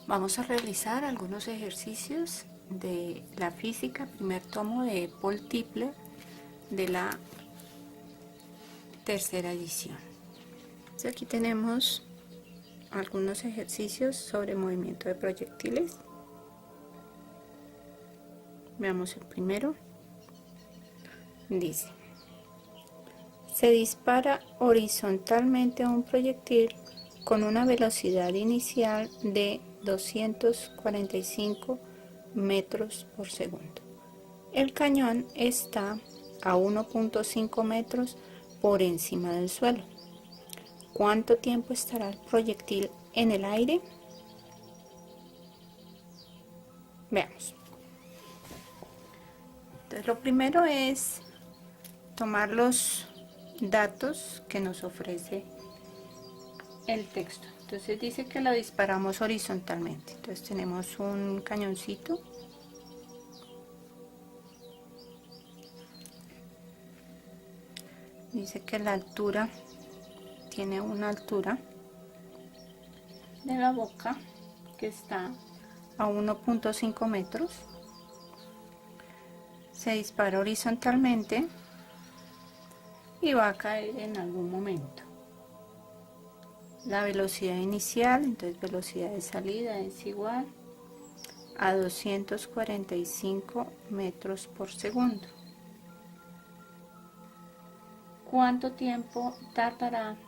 Vamos a realizar algunos ejercicios de la física, primer tomo de Paul Tipler de la tercera edición. Entonces aquí tenemos algunos ejercicios sobre movimiento de proyectiles. Veamos el primero. Dice: se dispara horizontalmente un proyectil con una velocidad inicial de 245 metros por segundo. El cañón está a 1.5 metros por encima del suelo. ¿Cuánto tiempo estará el proyectil en el aire? Veamos. Entonces, lo primero es tomar los datos que nos ofrece el texto. Entonces dice que lo disparamos horizontalmente. Entonces tenemos un cañoncito. Dice que la altura tiene una altura de la boca que está a 1.5 metros. Se dispara horizontalmente y va a caer en algún momento. La velocidad inicial, entonces velocidad de salida, es igual a 245 metros por segundo. ¿Cuánto tiempo tardará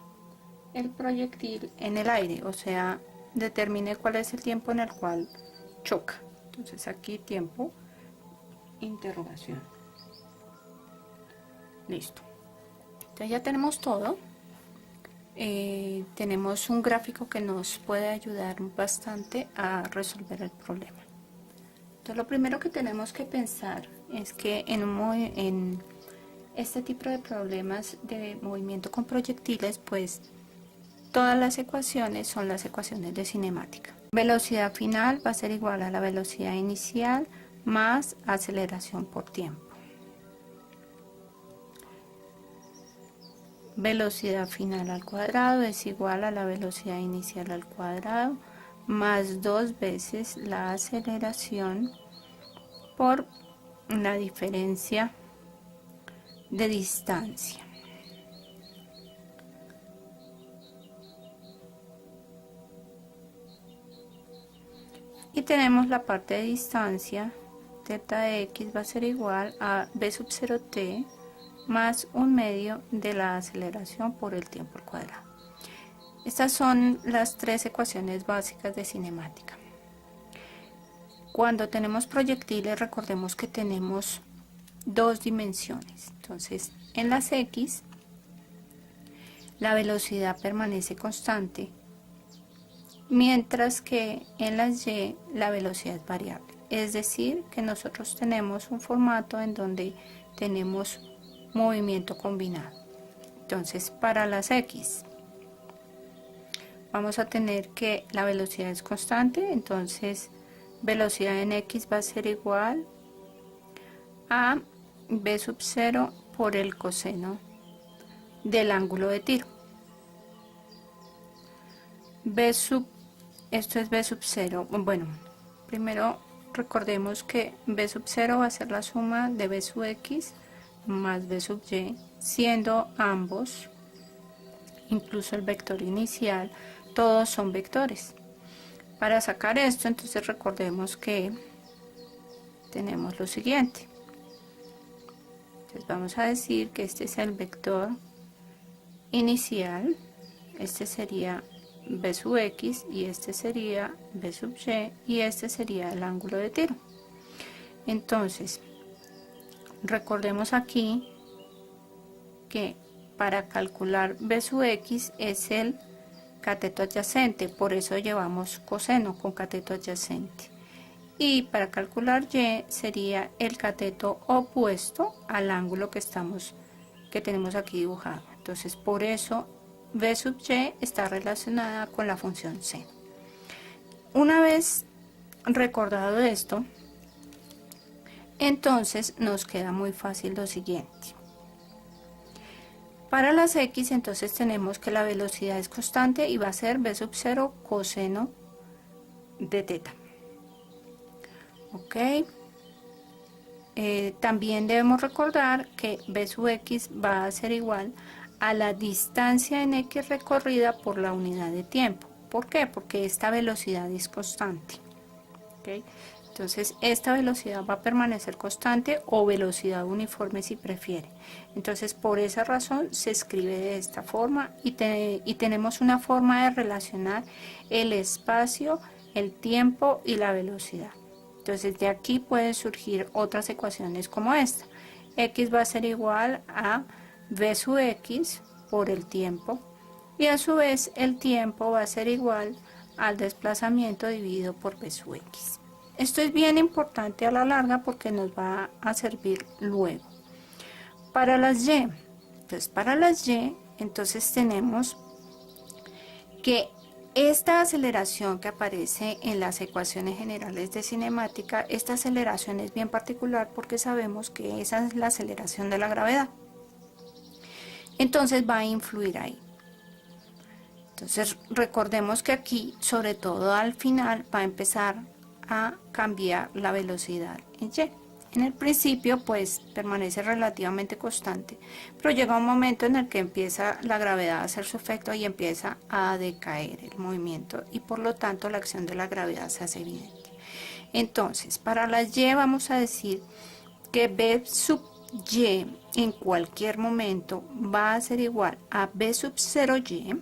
el proyectil en el aire? O sea, determine cuál es el tiempo en el cual choca. Entonces aquí tiempo, interrogación. Listo. Entonces ya tenemos todo. Tenemos un gráfico que nos puede ayudar bastante a resolver el problema. Entonces lo primero que tenemos que pensar es que en este tipo de problemas de movimiento con proyectiles, pues todas las ecuaciones son las ecuaciones de cinemática. Velocidad final va a ser igual a la velocidad inicial más aceleración por tiempo. Velocidad final al cuadrado es igual a la velocidad inicial al cuadrado más 2 veces la aceleración por la diferencia de distancia. Y tenemos la parte de distancia, delta de x va a ser igual a b sub 0t más 1/2 de la aceleración por el tiempo al cuadrado. Estas son las tres ecuaciones básicas de cinemática. Cuando tenemos proyectiles, recordemos que tenemos dos dimensiones. Entonces, en las x, la velocidad permanece constante, mientras que en las y, la velocidad es variable. Es decir, que nosotros tenemos un formato en donde tenemos movimiento combinado. Entonces, para las x vamos a tener que la velocidad es constante, entonces velocidad en x va a ser igual a b sub 0 por el coseno del ángulo de tiro. Esto es b sub 0. Bueno, primero recordemos que b sub 0 va a ser la suma de b sub x más b sub y, siendo ambos, incluso el vector inicial, todos son vectores. Para sacar esto, entonces recordemos que tenemos lo siguiente. Entonces vamos a decir que este es el vector inicial, este sería b sub x y este sería b sub y este sería el ángulo de tiro. Entonces, recordemos aquí que para calcular b sub x es el cateto adyacente, por eso llevamos coseno con cateto adyacente. Y para calcular y sería el cateto opuesto al ángulo que tenemos aquí dibujado. Entonces, por eso b sub y está relacionada con la función seno. Una vez recordado esto, entonces nos queda muy fácil lo siguiente. Para las x, entonces tenemos que la velocidad es constante y va a ser b sub 0 coseno de teta. Ok. También debemos recordar que b sub x va a ser igual a la distancia en x recorrida por la unidad de tiempo. ¿Por qué? Porque esta velocidad es constante. ¿Okay? Entonces esta velocidad va a permanecer constante o velocidad uniforme si prefiere. Entonces por esa razón se escribe de esta forma y tenemos una forma de relacionar el espacio, el tiempo y la velocidad. Entonces de aquí pueden surgir otras ecuaciones como esta. X va a ser igual a v sub x por el tiempo y a su vez el tiempo va a ser igual al desplazamiento dividido por v sub x. Esto es bien importante a la larga porque nos va a servir luego. Para las y, entonces tenemos que esta aceleración que aparece en las ecuaciones generales de cinemática, esta aceleración es bien particular porque sabemos que esa es la aceleración de la gravedad. Entonces va a influir ahí. Entonces recordemos que aquí, sobre todo al final, va a empezar a cambiar la velocidad en y. En el principio pues permanece relativamente constante, pero llega un momento en el que empieza la gravedad a hacer su efecto y empieza a decaer el movimiento y por lo tanto la acción de la gravedad se hace evidente. Entonces para las y vamos a decir que b sub y en cualquier momento va a ser igual a b sub 0y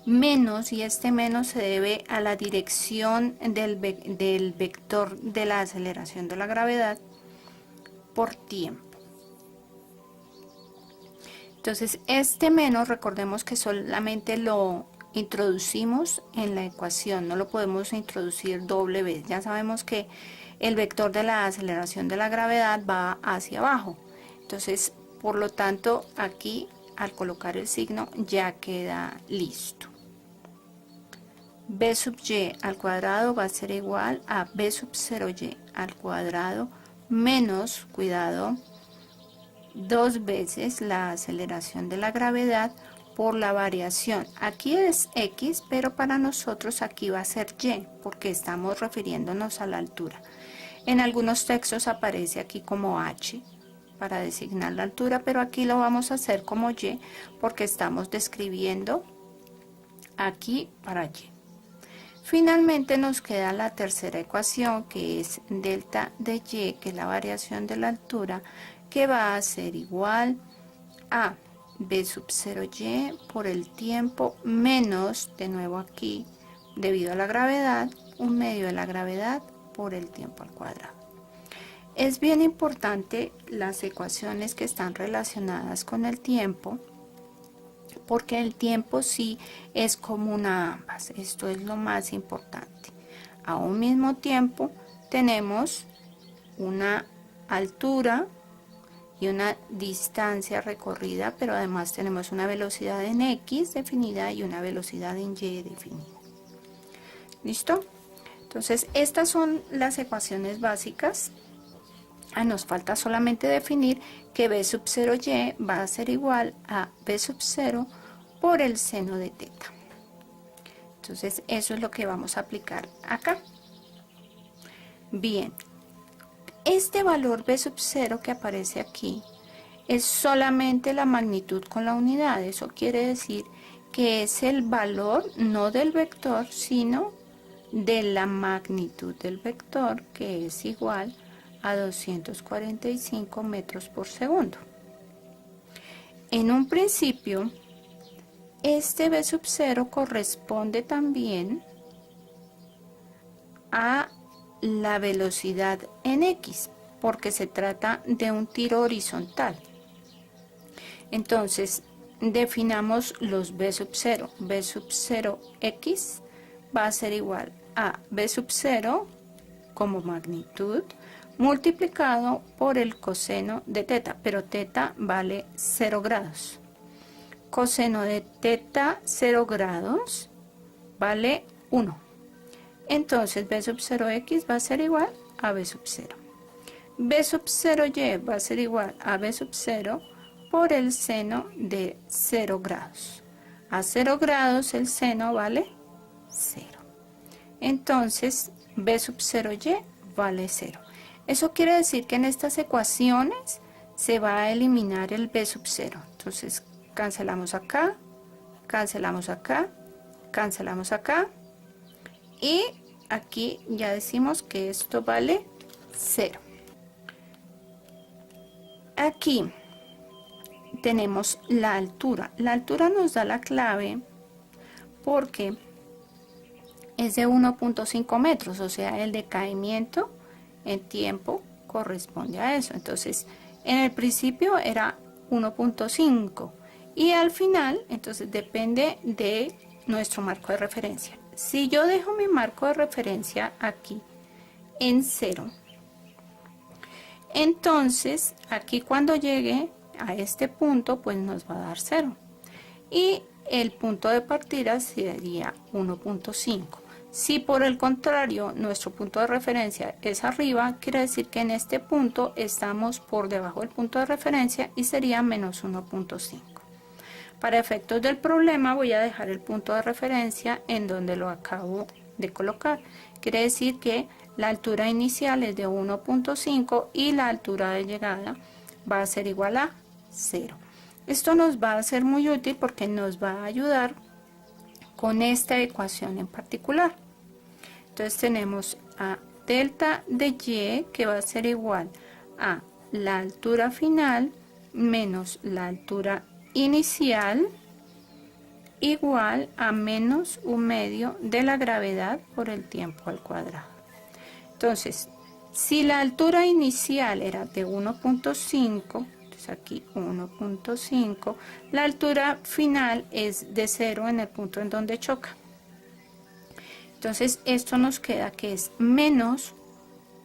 menos, y este menos se debe a la dirección del vector de la aceleración de la gravedad por tiempo. Entonces este menos, recordemos que solamente lo introducimos en la ecuación, no lo podemos introducir doble vez. Ya sabemos que el vector de la aceleración de la gravedad va hacia abajo. Entonces, por lo tanto, aquí al colocar el signo ya queda listo. b sub y al cuadrado va a ser igual a b sub 0y al cuadrado menos, cuidado, 2 veces la aceleración de la gravedad por la variación. Aquí es x, pero para nosotros aquí va a ser y, porque estamos refiriéndonos a la altura. En algunos textos aparece aquí como h para designar la altura, pero aquí lo vamos a hacer como y, porque estamos describiendo aquí para y. Finalmente nos queda la tercera ecuación, que es delta de y, que es la variación de la altura, que va a ser igual a b sub 0y por el tiempo menos, de nuevo aquí, debido a la gravedad, 1/2 de la gravedad por el tiempo al cuadrado. Es bien importante las ecuaciones que están relacionadas con el tiempo, porque el tiempo sí es común a ambas. Esto es lo más importante. A un mismo tiempo tenemos una altura y una distancia recorrida, pero además tenemos una velocidad en x definida y una velocidad en y definida. ¿Listo? Entonces estas son las ecuaciones básicas. Nos falta solamente definir que b sub 0y va a ser igual a b sub 0 por el seno de teta. Entonces eso es lo que vamos a aplicar acá. Bien, este valor b sub 0 que aparece aquí es solamente la magnitud con la unidad. Eso quiere decir que es el valor no del vector, sino de la magnitud del vector, que es igual a 245 metros por segundo. En un principio, este b sub 0 corresponde también a la velocidad en x, porque se trata de un tiro horizontal. Entonces, definamos los b sub 0. b sub 0 x va a ser igual a b sub 0 como magnitud multiplicado por el coseno de teta, pero teta vale 0 grados. Coseno de teta 0 grados vale 1. Entonces b sub 0x va a ser igual a b sub 0. b sub 0y va a ser igual a b sub 0 por el seno de 0 grados. A 0 grados el seno vale 0. entonces b sub 0y vale 0. Eso quiere decir que en estas ecuaciones se va a eliminar el b sub 0. Entonces cancelamos acá, cancelamos acá, cancelamos acá, y aquí ya decimos que esto vale 0. Aquí tenemos la altura. La altura nos da la clave porque es de 1.5 metros, o sea, el decaimiento en tiempo corresponde a eso. Entonces, en el principio era 1.5 y al final, entonces depende de nuestro marco de referencia. Si yo dejo mi marco de referencia aquí en 0, entonces aquí cuando llegue a este punto, pues nos va a dar 0. Y el punto de partida sería 1.5. Si por el contrario nuestro punto de referencia es arriba, quiere decir que en este punto estamos por debajo del punto de referencia y sería menos 1.5. Para efectos del problema voy a dejar el punto de referencia en donde lo acabo de colocar. Quiere decir que la altura inicial es de 1.5 y la altura de llegada va a ser igual a 0. Esto nos va a ser muy útil porque nos va a ayudar con esta ecuación en particular. Entonces tenemos a delta de y que va a ser igual a la altura final menos la altura inicial igual a menos 1/2 de la gravedad por el tiempo al cuadrado. Entonces, si la altura inicial era de 1.5, entonces aquí 1.5, la altura final es de 0 en el punto en donde choca. Entonces esto nos queda que es menos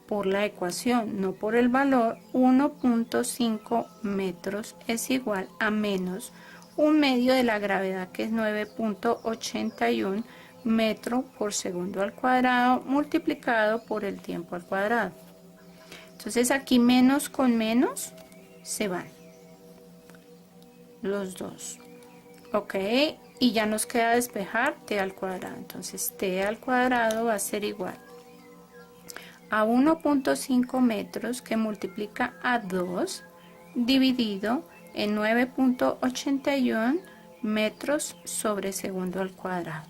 por la ecuación, no por el valor, 1.5 metros es igual a menos 1/2 de la gravedad, que es 9.81 metro por segundo al cuadrado multiplicado por el tiempo al cuadrado. Entonces aquí menos con menos se van los dos. Ok, y ya nos queda despejar t al cuadrado. Entonces t al cuadrado va a ser igual a 1.5 metros que multiplica a 2 dividido en 9.81 metros sobre segundo al cuadrado.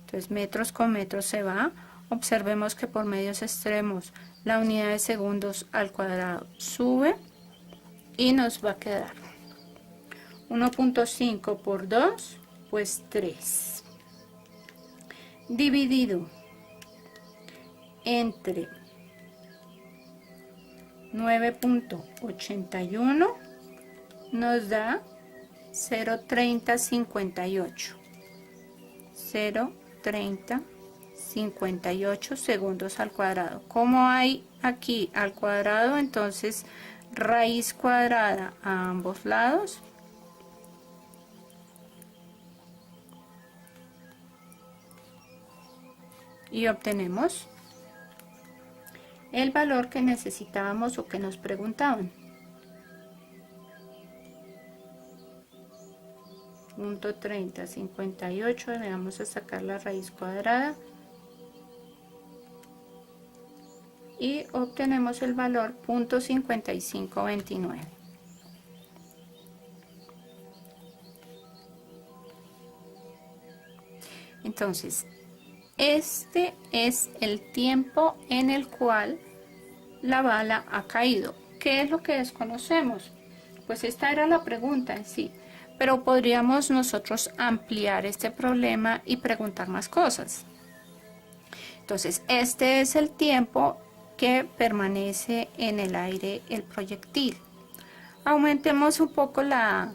Entonces metros con metros se va. Observemos que por medios extremos la unidad de segundos al cuadrado sube y nos va a quedar 1.5 por 2, pues 3, dividido entre 9.81 nos da 0.3058. 0.3058 segundos al cuadrado. Como hay aquí al cuadrado, entonces raíz cuadrada a ambos lados. Y obtenemos el valor que necesitábamos o que nos preguntaban. Punto 3058, le vamos a sacar la raíz cuadrada y obtenemos el valor 0.5529. Entonces, este es el tiempo en el cual la bala ha caído. ¿Qué es lo que desconocemos? Pues esta era la pregunta en sí, pero podríamos nosotros ampliar este problema y preguntar más cosas. Entonces, este es el tiempo que permanece en el aire el proyectil. Aumentemos un poco las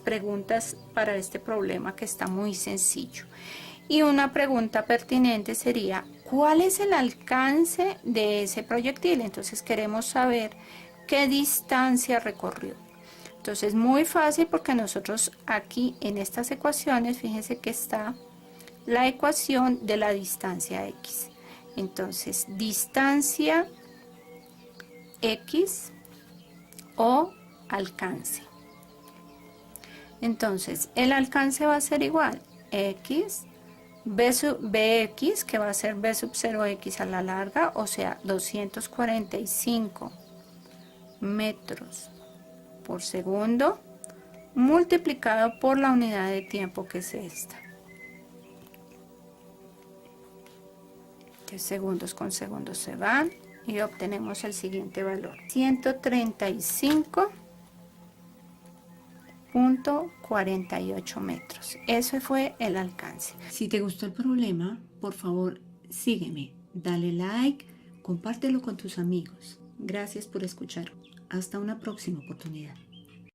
preguntas para este problema, que está muy sencillo. Y una pregunta pertinente sería, ¿cuál es el alcance de ese proyectil? Entonces queremos saber qué distancia recorrió. Entonces muy fácil, porque nosotros aquí en estas ecuaciones, fíjense que está la ecuación de la distancia x. Entonces distancia x o alcance. Entonces el alcance va a ser igual x Bx, que va a ser B sub 0x a la larga, o sea, 245 metros por segundo, multiplicado por la unidad de tiempo, que es esta. Que segundos con segundos se van y obtenemos el siguiente valor: 135.48 metros. Ese fue el alcance. Si te gustó el problema, por favor, sígueme, dale like, compártelo con tus amigos. Gracias por escuchar. Hasta una próxima oportunidad.